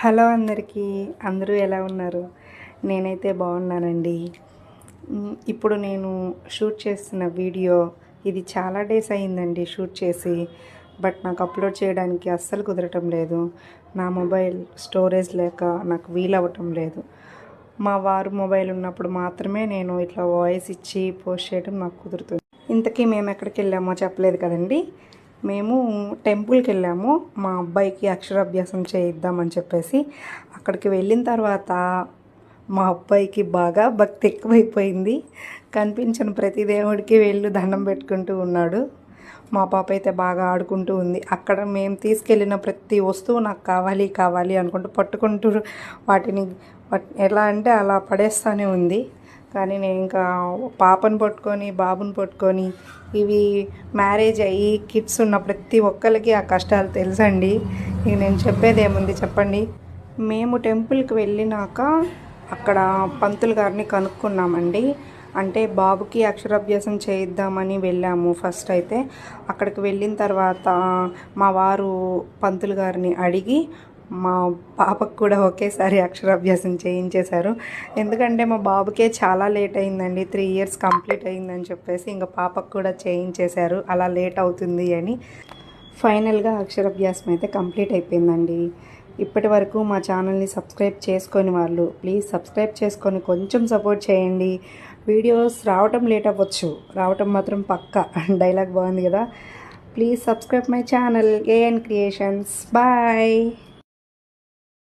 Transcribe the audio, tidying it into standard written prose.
Hello అందరికీ, అందరూ ఎలా ఉన్నారు? నేనైతే బాగున్నానండి. ఇప్పుడు నేను షూట్ చేస్తున్న వీడియో ఇది చాలా డేస్ అయిందండి షూట్ చేసి. బట్ నాకు అప్లోడ్ చేయడానికి అస్సలు కుదరటం లేదు. నా మొబైల్ స్టోరేజ్ లేక నాకు వీలవ్వటం లేదు. మా వారు మొబైల్ ఉన్నప్పుడు మాత్రమే నేను ఇట్లా వాయిస్ ఇచ్చి పోస్ట్ చేయడం నాకు కుదురుతుంది. ఇంతకీ మేము ఎక్కడికి వెళ్ళామో చెప్పలేదు కదండి. మేము టెంపుల్కి వెళ్ళాము మా అబ్బాయికి అక్షరాభ్యాసం చేయిద్దామని చెప్పేసి. అక్కడికి వెళ్ళిన తర్వాత మా అబ్బాయికి బాగా భక్తి ఎక్కువైపోయింది. కనిపించిన ప్రతి దేవుడికి వెళ్ళి దండం పెట్టుకుంటూ ఉన్నాడు. మా పాప అయితే బాగా ఆడుకుంటూ ఉంది. అక్కడ మేము తీసుకెళ్ళిన ప్రతి వస్తువు నాకు కావాలి కావాలి అనుకుంటూ పట్టుకుంటూ వాటిని ఎలా అంటే అలా పడేస్తూనే ఉంది. కానీ నేను ఇంకా పాపను పట్టుకొని బాబుని పట్టుకొని ఇవి మ్యారేజ్ అయ్యి కిడ్స్ ఉన్న ప్రతి ఒక్కరికి ఆ కష్టాలు తెలుసండి. ఇక నేను చెప్పేది ఏముంది చెప్పండి. మేము టెంపుల్కి వెళ్ళినాక అక్కడ పంతులు గారిని కనుక్కున్నామండి. అంటే బాబుకి అక్షరాభ్యాసం చేయిద్దామని వెళ్ళాము ఫస్ట్ అయితే. అక్కడికి వెళ్ళిన తర్వాత మా వారు పంతులు గారిని అడిగి మా పాపకు కూడా ఒకేసారి అక్షరాభ్యాసం చేయించేశారు. ఎందుకంటే మా బాబుకే చాలా లేట్ అయిందండి, 3 years కంప్లీట్ అయిందని చెప్పేసి ఇంకా పాపకు కూడా చేయించేశారు. అలా లేట్ అవుతుంది అని ఫైనల్గా అక్షరాభ్యాసం అయితే కంప్లీట్ అయిపోయిందండి. ఇప్పటి వరకు మా ఛానల్ని సబ్స్క్రైబ్ చేసుకొని వాళ్ళు ప్లీజ్ సబ్స్క్రైబ్ చేసుకొని కొంచెం సపోర్ట్ చేయండి. వీడియోస్ రావటం లేట్ అవ్వచ్చు, రావటం మాత్రం పక్కా. డైలాగ్ బాగుంది కదా. Please subscribe my channel AN creations. Bye.